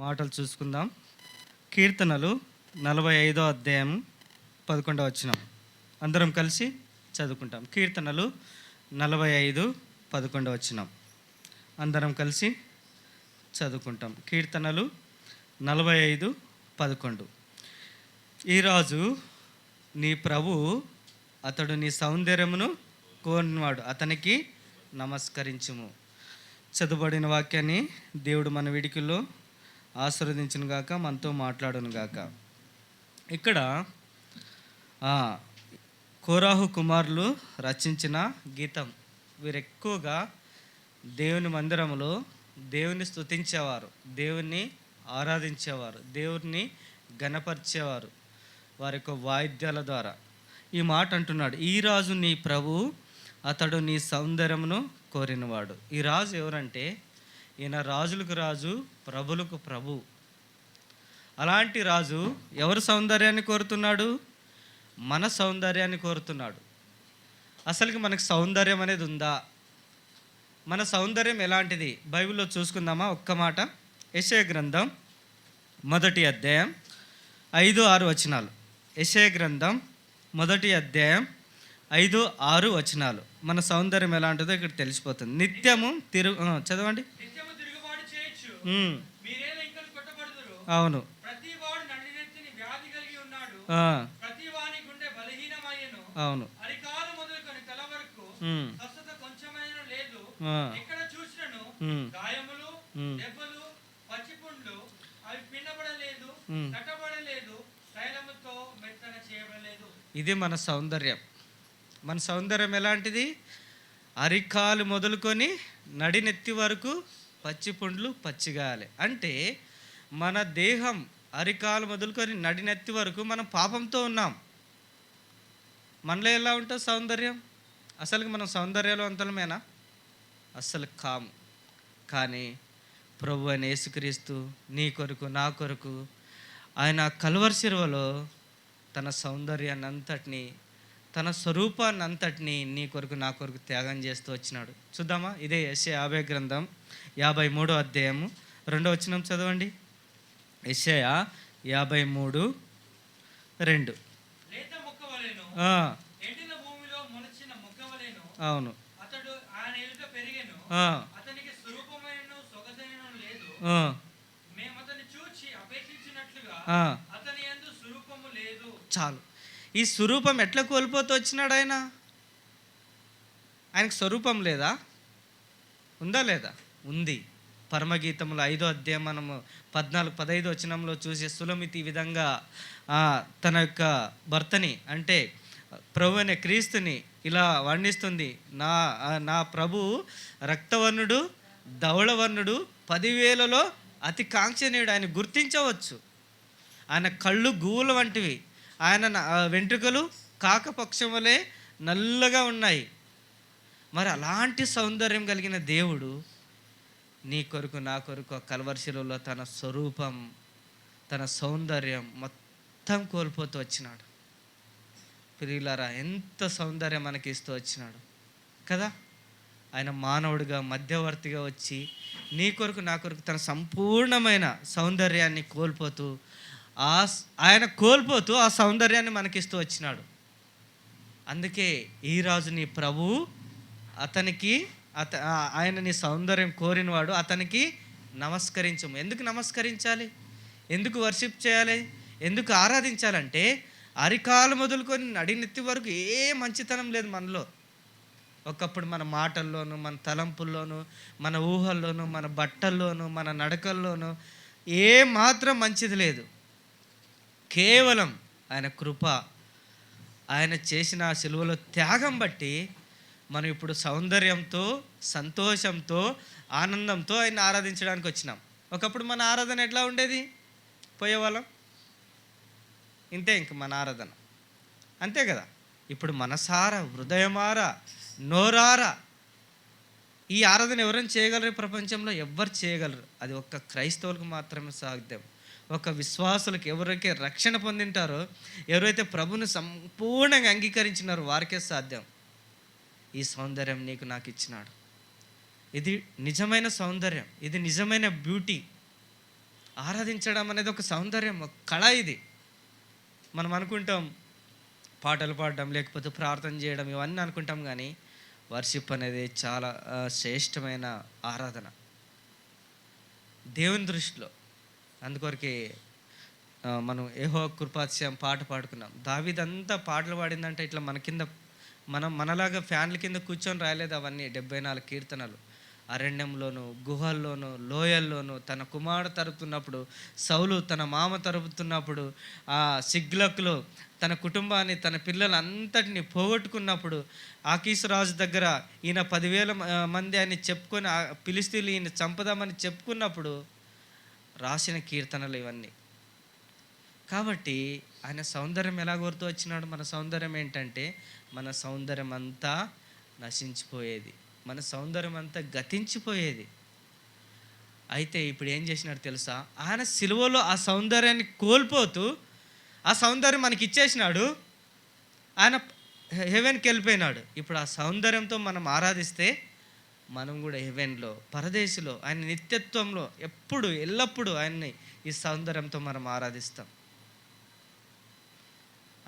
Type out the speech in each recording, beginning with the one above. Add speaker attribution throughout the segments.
Speaker 1: మాటలు చూసుకుందాం. కీర్తనలు 45 అధ్యాయం 11 వచనం అందరం కలిసి చదువుకుంటాం. కీర్తనలు 45 11 వచనం అందరం కలిసి చదువుకుంటాం. కీర్తనలు 45 11. ఈ రాజు నీ ప్రభు, అతడు నీ సౌందర్యమును కోరినవాడు, అతనికి నమస్కరించుము. చదువుబడిన వాక్యాన్ని దేవుడు మన విడికిలో ఆశీర్వదించును గాక, మనతో మాట్లాడును గాక. ఇక్కడ కోరాహు కుమారులు రచించిన గీతం. వీరు ఎక్కువగా దేవుని మందిరంలో దేవుని స్తుతించేవారు, దేవుణ్ణి ఆరాధించేవారు, దేవుణ్ణి ఘనపరిచేవారు వారి యొక్క వాయిద్యాల ద్వారా. ఈ మాట అంటున్నాడు, ఈ రాజు నీ ప్రభు, అతడు నీ సౌందర్యమును కోరినవాడు. ఈ రాజు ఎవరంటే, ఈయన రాజులకు రాజు, ప్రభులకు ప్రభు. అలాంటి రాజు ఎవరు సౌందర్యాన్ని కోరుతున్నాడు? మన సౌందర్యాన్ని కోరుతున్నాడు. అసలుకి మనకు సౌందర్యం అనేది ఉందా? మన సౌందర్యం ఎలాంటిది? బైబిల్లో చూసుకుందామా? ఒక్క మాట. యెషయా గ్రంథం 1 అధ్యాయం 5-6 వచనాలు. యెషయా గ్రంథం 1 అధ్యాయం 5-6 వచనాలు. మన సౌందర్యం ఎలాంటిదో ఇక్కడ తెలిసిపోతుంది. నిత్యము చదవండి. అవును. అవును. ఇది మన సౌందర్యం. మన సౌందర్యం ఎలాంటిది? అరికాలు మొదలుకొని నడినెత్తి వరకు పచ్చి పుండ్లు పచ్చిగాయాలి. అంటే మన దేహం అరికాలు మొదలుకొని నడినెత్తి వరకు మనం పాపంతో ఉన్నాం. మనలో ఎలా ఉంటుంది సౌందర్యం? అసలుకి మనం సౌందర్యవంతులమేనా? అస్సలు కాము. కానీ ప్రభు అయిన యేసుక్రీస్తు నీ కొరకు, నా కొరకు ఆయన కల్వరి శిలువలో తన సౌందర్యాన్ని అంతటినీ, తన స్వరూపాన్ని అంతటినీ నీ కొరకు, నా కొరకు త్యాగం చేస్తూ వచ్చినాడు. చూద్దామా? ఇదే యెషయా 50 గ్రంథం 53 అధ్యాయము 2 వచనం చదవండి. యెషయా 53:2. అవును. చాలు. ఈ స్వరూపం ఎట్లా కోల్పోతూ వచ్చినాడు ఆయన? ఆయనకు స్వరూపం లేదా? ఉందా లేదా? ఉంది. పరమగీతములు 5 అధ్యాయం మనము 14-15 వచనంలో చూసే సులమితి ఈ విధంగా తన యొక్క భర్తని, అంటే ప్రభు అనే క్రీస్తుని ఇలా వర్ణిస్తుంది. నా ప్రభు రక్తవర్ణుడు, ధవళవర్ణుడు, 10,000లో అతి కాంక్షణీయుడు. ఆయన గుర్తించవచ్చు. ఆయన కళ్ళు గువ్వుల వంటివి, ఆయన వెంట్రుకలు కాకపక్షం వలె నల్లగా ఉన్నాయి. మరి అలాంటి సౌందర్యం కలిగిన దేవుడు నీ కొరకు, నా కొరకు కల్వరి శిలువలో తన స్వరూపం, తన సౌందర్యం మొత్తం కోల్పోతూ వచ్చినాడు. ప్రియులారా, ఎంత సౌందర్యం మనకి ఇస్తూ వచ్చినాడు కదా. ఆయన మానవుడిగా, మధ్యవర్తిగా వచ్చి నీ కొరకు, నా కొరకు తన సంపూర్ణమైన సౌందర్యాన్ని కోల్పోతూ ఆయన కోల్పోతూ ఆ సౌందర్యాన్ని మనకిస్తూ వచ్చినాడు. అందుకే ఈ రాజు నీ ప్రభు, అతనికి ఆయన నీ సౌందర్యం కోరినవాడు, అతనికి నమస్కరించము. ఎందుకు నమస్కరించాలి? ఎందుకు వర్షిప్ చేయాలి? ఎందుకు ఆరాధించాలంటే, అరికాలు మొదలుకొని నడినెత్తి వరకు ఏ మంచితనం లేదు మనలో. ఒకప్పుడు మన మాటల్లోనూ, మన తలంపుల్లోనూ, మన ఊహల్లోనూ, మన బట్టల్లోనూ, మన నడకల్లోనూ ఏ మాత్రం మంచిది లేదు. కేవలం ఆయన కృప, ఆయన చేసిన సిలువలో త్యాగం బట్టి మనం ఇప్పుడు సౌందర్యంతో, సంతోషంతో, ఆనందంతో ఆయన ఆరాధించడానికి వచ్చినాం. ఒకప్పుడు మన ఆరాధన ఎట్లా ఉండేది? పోయేవాళ్ళం, ఇంతే. ఇంక మన ఆరాధన అంతే కదా. ఇప్పుడు మనసారా, హృదయమారా, నోరారా ఈ ఆరాధన ఎవరైనా చేయగలరు? ప్రపంచంలో ఎవ్వరు చేయగలరు. అది ఒక్క క్రైస్తవులకు మాత్రమే సాధ్యం. ఒక విశ్వాసులకు, ఎవరైతే రక్షణ పొందింటారో, ఎవరైతే ప్రభుని సంపూర్ణంగా అంగీకరించినారో వారికే సాధ్యం. ఈ సౌందర్యం నీకు, నాకు ఇచ్చినాడు. ఇది నిజమైన సౌందర్యం, ఇది నిజమైన బ్యూటీ. ఆరాధించడం అనేది ఒక సౌందర్యం, ఒక కళ. ఇది మనం అనుకుంటాం పాటలు పాడడం లేకపోతే ప్రార్థన చేయడం ఇవన్నీ అనుకుంటాం, కానీ వర్షిప్ అనేది చాలా శ్రేష్టమైన ఆరాధన దేవుని దృష్టిలో. అందుకొరకే మనం యెహోవా కృపాతిశయం పాట పాడుకున్నాం. దావీదంతా పాటలు పాడిందంటే ఇట్లా మన కింద మనలాగా ఫ్యాన్ల కింద కూర్చొని రాయలేదు అవన్నీ. 74 కీర్తనలు అరణ్యంలోను, గుహల్లోను, లోయల్లోను, తన కుమారుడు తరుపుతున్నప్పుడు, సౌలు తన మామ తరుపుతున్నప్పుడు, ఆ సిగ్లకులో తన కుటుంబాన్ని, తన పిల్లలంతటిని పోగొట్టుకున్నప్పుడు, ఆకీసు రాజు దగ్గర ఈయన 10,000 మంది అని చెప్పుకొని ఫిలిష్తీయులు ఈయన చంపుదామని చెప్పుకున్నప్పుడు రాసిన కీర్తనలు ఇవన్నీ. కాబట్టి ఆయన సౌందర్యం ఎలా కోరుతూ వచ్చినాడు? మన సౌందర్యం ఏంటంటే, మన సౌందర్యం అంతా నశించిపోయేది, మన సౌందర్యం అంతా గతించిపోయేది. అయితే ఇప్పుడు ఏం చేసినాడు తెలుసా? ఆయన సిలువలో ఆ సౌందర్యాన్ని కోల్పోతూ ఆ సౌందర్యం మనకి ఇచ్చేసినాడు. ఆయన హెవెన్కి వెళ్ళిపోయినాడు. ఇప్పుడు ఆ సౌందర్యంతో మనం ఆరాధిస్తే మనం కూడా హెవెన్లో, పరదేశిలో, ఆయన నిత్యత్వంలో ఎప్పుడు ఎల్లప్పుడూ ఆయన్ని ఈ సౌందర్యంతో మనం ఆరాధిస్తాం.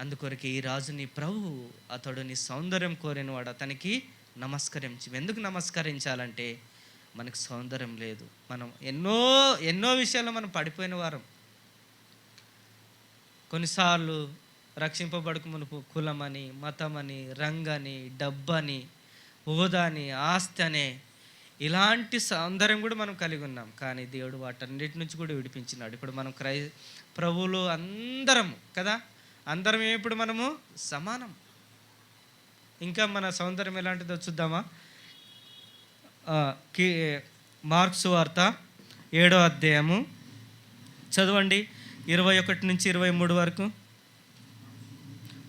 Speaker 1: అందుకొరకు ఈ రాజు నీ ప్రభువు, అతడు నీ సౌందర్యం కోరినవాడు, అతనికి నమస్కరించి. ఎందుకు నమస్కరించాలంటే మనకు సౌందర్యం లేదు. మనం ఎన్నో విషయాల్లో మనం పడిపోయిన వారం. కొన్నిసార్లు రక్షింపబడక మునుపు కులమని, మతమని, రంగని, డబ్బని, హోదాని, ఆస్తి అనే ఇలాంటి సౌందర్యం కూడా మనం కలిగి ఉన్నాం. కానీ దేవుడు వాటన్నిటి నుంచి కూడా విడిపించినాడు. ఇప్పుడు మనం ప్రభువులు అందరము కదా, అందరం ఇప్పుడు మనము సమానం. ఇంకా మన సౌందర్యం ఎలాంటిదో చూద్దామా? మార్కు సువార్త 7వ అధ్యాయము చదవండి, 21 నుంచి 23 వరకు.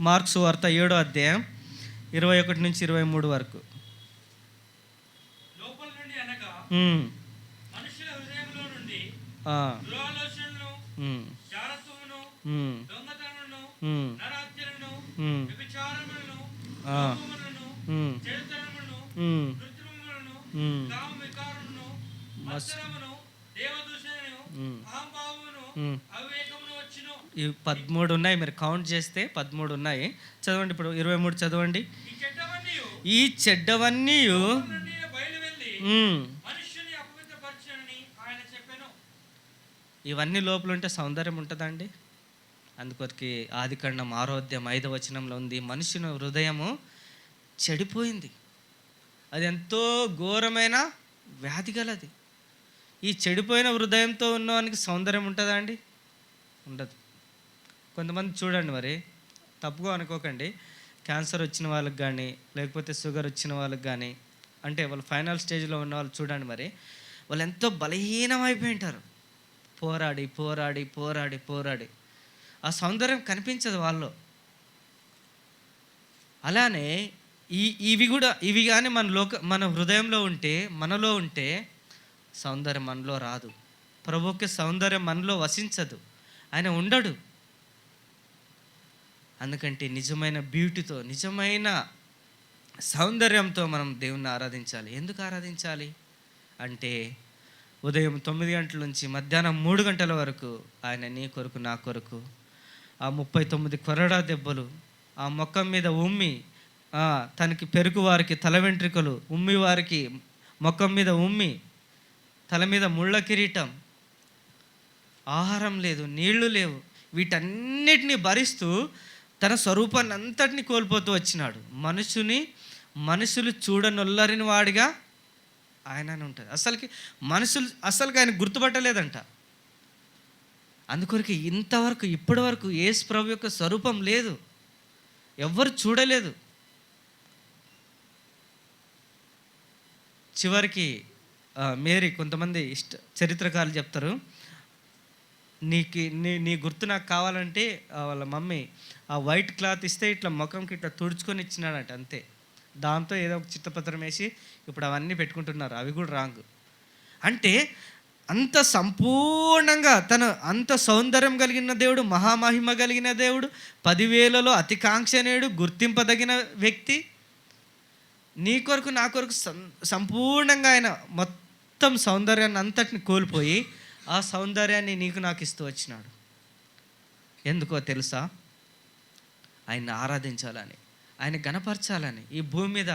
Speaker 1: మార్కు సువార్త 7వ అధ్యాయం 21 నుంచి 23 వరకు.
Speaker 2: లోపల నుండి అనగా మనుషుల హృదయంలో నుండి దురాలోచనలు, జారత్వమును, దొంగతనమును, నరహత్యలను, వ్యభిచారములను, పాపములను, చెడుతనములను, కృత్రిమములను, కామ వికారమును, మత్సరమును, దేవదూషణను, అహంభావమును, అవివేకమును వచ్చును.
Speaker 1: ఇవి 13 ఉన్నాయి. మీరు కౌంట్ చేస్తే 13 ఉన్నాయి. చదవండి ఇప్పుడు 23 చదవండి. ఈ చెడ్డవన్నీ ఇవన్నీ లోపల ఉంటే సౌందర్యం ఉంటుందండి. అందుకొరికి ఆదికాండం 6వ అధ్యాయం 5వ వచనంలో ఉంది, మనుషుని హృదయము చెడిపోయింది, అది ఎంతో ఘోరమైన వ్యాధి గలది. ఈ చెడిపోయిన హృదయంతో ఉన్నవానికి సౌందర్యం ఉంటుందా అండి? ఉండదు. కొంతమంది చూడండి, మరి తప్పుగా అనుకోకండి, క్యాన్సర్ వచ్చిన వాళ్ళకి కానీ లేకపోతే షుగర్ వచ్చిన వాళ్ళకి కానీ, అంటే వాళ్ళు ఫైనల్ స్టేజ్లో ఉన్న వాళ్ళు చూడండి, మరి వాళ్ళు ఎంతో బలహీనమైపోయి ఉంటారు. పోరాడి పోరాడి పోరాడి పోరాడి ఆ సౌందర్యం కనిపించదు వాళ్ళు. అలానే ఇవి కానీ మన హృదయంలో ఉంటే, మనలో ఉంటే సౌందర్యం మనలో రాదు. ప్రభువుకి సౌందర్యం మనలో వసించదు, ఆయన ఉండడు. అందుకంటే నిజమైన బ్యూటీతో, నిజమైన సౌందర్యంతో మనం దేవుణ్ణి ఆరాధించాలి. ఎందుకు ఆరాధించాలి అంటే, ఉదయం 9 గంటల నుంచి మధ్యాహ్నం 3 గంటల వరకు ఆయన నీ కొరకు నా కొరకు ఆ 39 కొరడా దెబ్బలు, ఆ మొఖం మీద ఉమ్మి, తనకి పెరుగు వారికి తల వెంట్రుకలు, ఉమ్మి వారికి మొఖం మీద ఉమ్మి, తల మీద ముళ్ళ కిరీటం, ఆహారం లేదు, నీళ్లు లేవు, వీటన్నిటిని భరిస్తూ తన స్వరూపాన్ని అంతటిని కోల్పోతూ వచ్చినాడు. మనుషులు చూడనొల్లరిన వాడిగా ఆయన ఉంటుంది. అసలుకి ఆయన గుర్తుపట్టలేదంట. అందుకొరకు ఇప్పటి వరకు యేసు ప్రభు యొక్క స్వరూపం లేదు, ఎవ్వరు చూడలేదు. చివరికి మేరీ, కొంతమంది చరిత్రకారులు చెప్తారు, నీ గుర్తు నాకు కావాలంటే వాళ్ళ మమ్మీ ఆ వైట్ క్లాత్ ఇస్తే ఇట్లా ముఖంకి ఇట్లా తుడుచుకొని ఇచ్చినాడంట, అంతే. దాంతో ఏదో ఒక చిత్తపత్రం వేసి ఇప్పుడు అవన్నీ పెట్టుకుంటున్నారు, అవి కూడా రాంగ్. అంటే అంత సంపూర్ణంగా అంత సౌందర్యం కలిగిన దేవుడు, మహామహిమ కలిగిన దేవుడు, 10,000లో అతి కాంక్షణీయుడు, గుర్తింపదగిన వ్యక్తి, నీ కొరకు నా కొరకు సంపూర్ణంగా ఆయన మొత్తం సౌందర్యాన్ని అంతటిని కోల్పోయి ఆ సౌందర్యాన్ని నీకు నాకు ఇస్తూ వచ్చినాడు. ఎందుకో తెలుసా? ఆయన్ని ఆరాధించాలని, ఆయన గణపరచాలని ఈ భూమి మీద.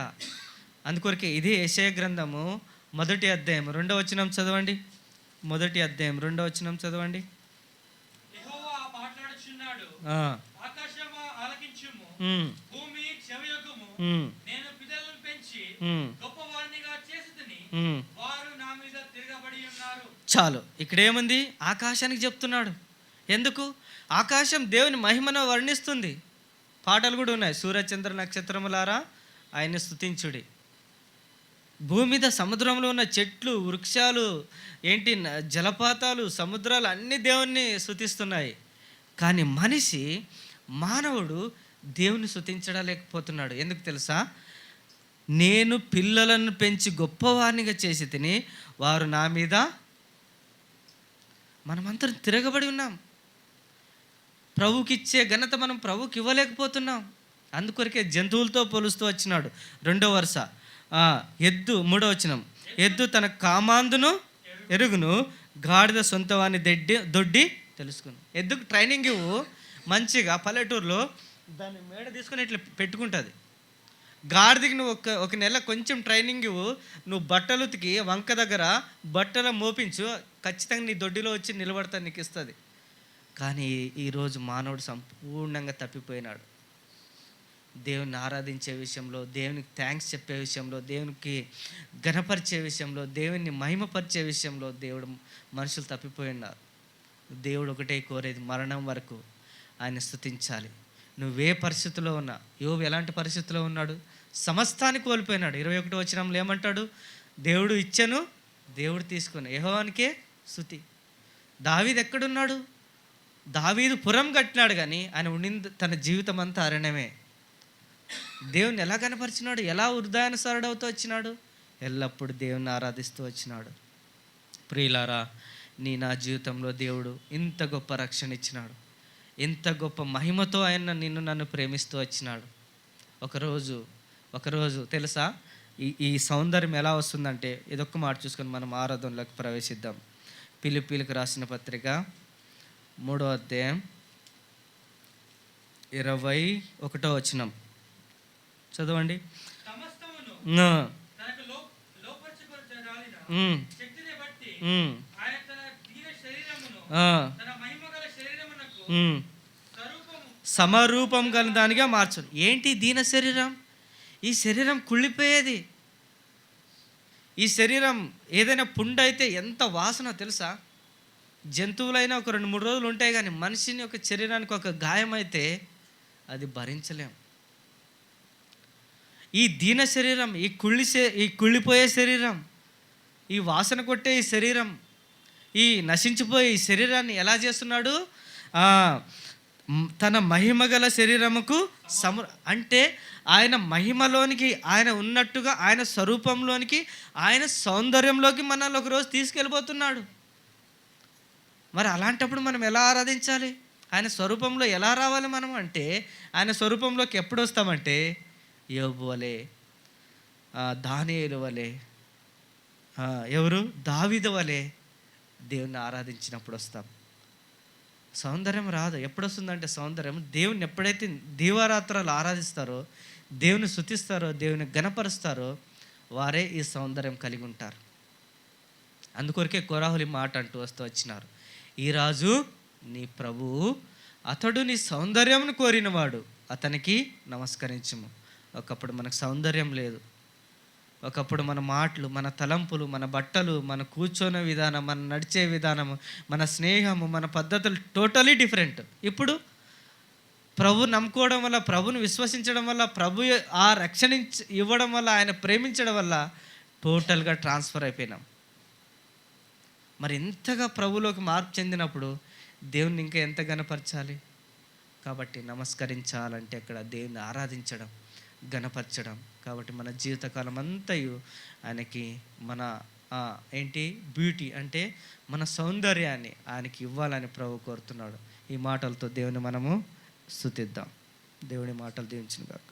Speaker 1: అందుకొరకే ఇదే యెషయా గ్రంథము 1వ అధ్యాయం 2వ వచనం చదవండి. 1వ అధ్యాయం 2వ వచనం చదవండి.
Speaker 2: యెహోవా మాట్లాడుచున్నాడు, ఆకాశమా ఆలకించుము, భూమి చెవియొగ్గుము. నేను పిల్లలను పెంచి గొప్పవారినిగా చేసితిని, వారు నా మీద తిరగబడి ఉన్నారు.
Speaker 1: చాలు. ఇక్కడ ఏముంది? ఆకాశానికి చెప్తున్నాడు. ఎందుకు? ఆకాశం దేవుని మహిమను వర్ణిస్తుంది. పాటలు కూడా ఉన్నాయి. సూర్యచంద్ర నక్షత్రములారా ఆయన్ని స్తుతించుడి. భూమి మీద సముద్రంలో ఉన్న చెట్లు, వృక్షాలు, జలపాతాలు, సముద్రాలు అన్నీ దేవుణ్ణి స్తుతిస్తున్నాయి. కానీ మానవుడు దేవుని స్తుతించలేకపోతున్నాడు. ఎందుకు తెలుసా? నేను పిల్లలను పెంచి గొప్పవారినిగా చేసి తిని వారు నా మీద, మనమందరం తిరగబడి ఉన్నాం. ప్రభుకి ఇచ్చే ఘనత మనం ప్రభుకి ఇవ్వలేకపోతున్నాం. అందుకొరకే జంతువులతో పోలుస్తూ వచ్చినాడు. 2వ వరుస ఎద్దు 3వ వచనం, ఎద్దు తన కామాందును ఎరుగును, గాడిద సొంతవాన్ని దొడ్డి తెలుసుకును. ఎద్దుకు ట్రైనింగ్ ఇవ్వు మంచిగా. పల్లెటూరులో దాన్ని మేడ తీసుకుని ఇట్లా పెట్టుకుంటుంది. గాడిదకి నువ్వు ఒక నెల కొంచెం ట్రైనింగ్ ఇవ్వు, నువ్వు బట్టలు ఉతికి వంక దగ్గర బట్టలు మోపించు, ఖచ్చితంగా నీ దొడ్డిలో వచ్చి నిలబడతా, నీకు ఇస్తుంది. కానీ ఈరోజు మానవుడు సంపూర్ణంగా తప్పిపోయినాడు. దేవుని ఆరాధించే విషయంలో, దేవునికి థ్యాంక్స్ చెప్పే విషయంలో, దేవునికి ఘనపరిచే విషయంలో, దేవుని మహిమపరిచే విషయంలో మనుషులు తప్పిపోయినారు. దేవుడు ఒకటే కోరేది, మరణం వరకు ఆయన స్తుతించాలి. నువ్వే పరిస్థితిలో ఉన్నా, యోబు ఎలాంటి పరిస్థితిలో ఉన్నాడు? సమస్తాన్ని కోల్పోయినాడు. 21వ వచనంలో ఏమంటాడు? దేవుడు ఇచ్చెను, దేవుడు తీసుకుని, యెహోవానికే స్తుతి. దావీదు ఎక్కడున్నాడు? దావీదు పురం కట్టినాడు, కానీ ఆయన ఉండింది తన జీవితం అంతా అరణ్యమే. దేవుని ఎలా కనపరిచినాడు? ఎలా హృదయానుసారుడవుతూ వచ్చినాడు? ఎల్లప్పుడూ దేవుని ఆరాధిస్తూ వచ్చినాడు. ప్రియులారా, నా జీవితంలో దేవుడు ఇంత గొప్ప రక్షణ ఇచ్చినాడు, ఇంత గొప్ప మహిమతో ఆయన నన్ను ప్రేమిస్తూ వచ్చినాడు. ఒకరోజు తెలుసా, ఈ సౌందర్యం ఎలా వస్తుందంటే, ఇదొక్క మాట చూసుకొని మనం ఆరాధనలోకి ప్రవేశిద్దాం. ఫిలిప్పీలకు రాసిన పత్రిక 3వ అధ్యాయం 21వ వచనం చదవండి. సమరూపం గల దానిగా మార్చు. ఏంటి దీన శరీరం? ఈ శరీరం కుళ్ళిపోయేది. ఈ శరీరం ఏదైనా పుండు అయితే ఎంత వాసన తెలుసా? జంతువులైనా ఒక 2-3 రోజులు ఉంటాయి, కానీ మనిషిని ఒక శరీరానికి ఒక గాయం అయితే అది భరించలేం. ఈ దీన శరీరం, ఈ కుళ్ళిపోయే శరీరం, ఈ వాసన కొట్టే ఈ శరీరం, ఈ నశించిపోయే ఈ శరీరాన్ని ఎలా చేస్తున్నాడు? తన మహిమగల శరీరముకు అంటే ఆయన మహిమలోనికి, ఆయన ఉన్నట్టుగా, ఆయన స్వరూపంలోనికి, ఆయన సౌందర్యంలోకి మనల్ని ఒకరోజు తీసుకెళ్ళిపోతున్నాడు. మరి అలాంటప్పుడు మనం ఎలా ఆరాధించాలి? ఆయన స్వరూపంలో ఎలా రావాలి మనం అంటే, ఆయన స్వరూపంలోకి ఎప్పుడు వస్తామంటే, యోబు వలె, దానియేలు వలె, దావీదు వలె దేవుని ఆరాధించినప్పుడు వస్తాం. సౌందర్యం రాదు. ఎప్పుడు వస్తుందంటే సౌందర్యం, దేవుని ఎప్పుడైతే దీవారాత్రాలు ఆరాధిస్తారో, దేవుని స్తుతిస్తారో, దేవుని గణపరుస్తారో, వారే ఈ సౌందర్యం కలిగి ఉంటారు. అందుకొరకే కోరాహులి మాట అంటూ వచ్చినారు, ఈ రాజు నీ ప్రభువు, అతడు నీ సౌందర్యంను కోరినవాడు, అతనికి నమస్కరించుము. ఒకప్పుడు మనకు సౌందర్యం లేదు. ఒకప్పుడు మన మాటలు, మన తలంపులు, మన బట్టలు, మన కూర్చొనే విధానం, మన నడిచే విధానము, మన స్నేహము, మన పద్ధతులు టోటలీ డిఫరెంట్. ఇప్పుడు ప్రభు నమ్ముకోవడం వల్ల, ప్రభుని విశ్వసించడం వల్ల, ప్రభు ఆ రక్షణ ఇవ్వడం వల్ల, ఆయన ప్రేమించడం వల్ల టోటల్గా ట్రాన్స్ఫర్ అయిపోయినాం. మరి ఎంతగా ప్రభులోకి మార్పు చెందినప్పుడు దేవుని ఇంకా ఎంత గణపరచాలి? కాబట్టి నమస్కరించాలంటే అక్కడ దేవుని ఆరాధించడం, గణపరచడం. కాబట్టి మన జీవితకాలం అంతయు ఆయనకి మన బ్యూటీ అంటే మన సౌందర్యాన్ని ఆయనకి ఇవ్వాలని ప్రభు కోరుతున్నాడు. ఈ మాటలతో దేవుని మనము స్తుతిద్దాం. దేవుని మాటలు దీవించును గాక.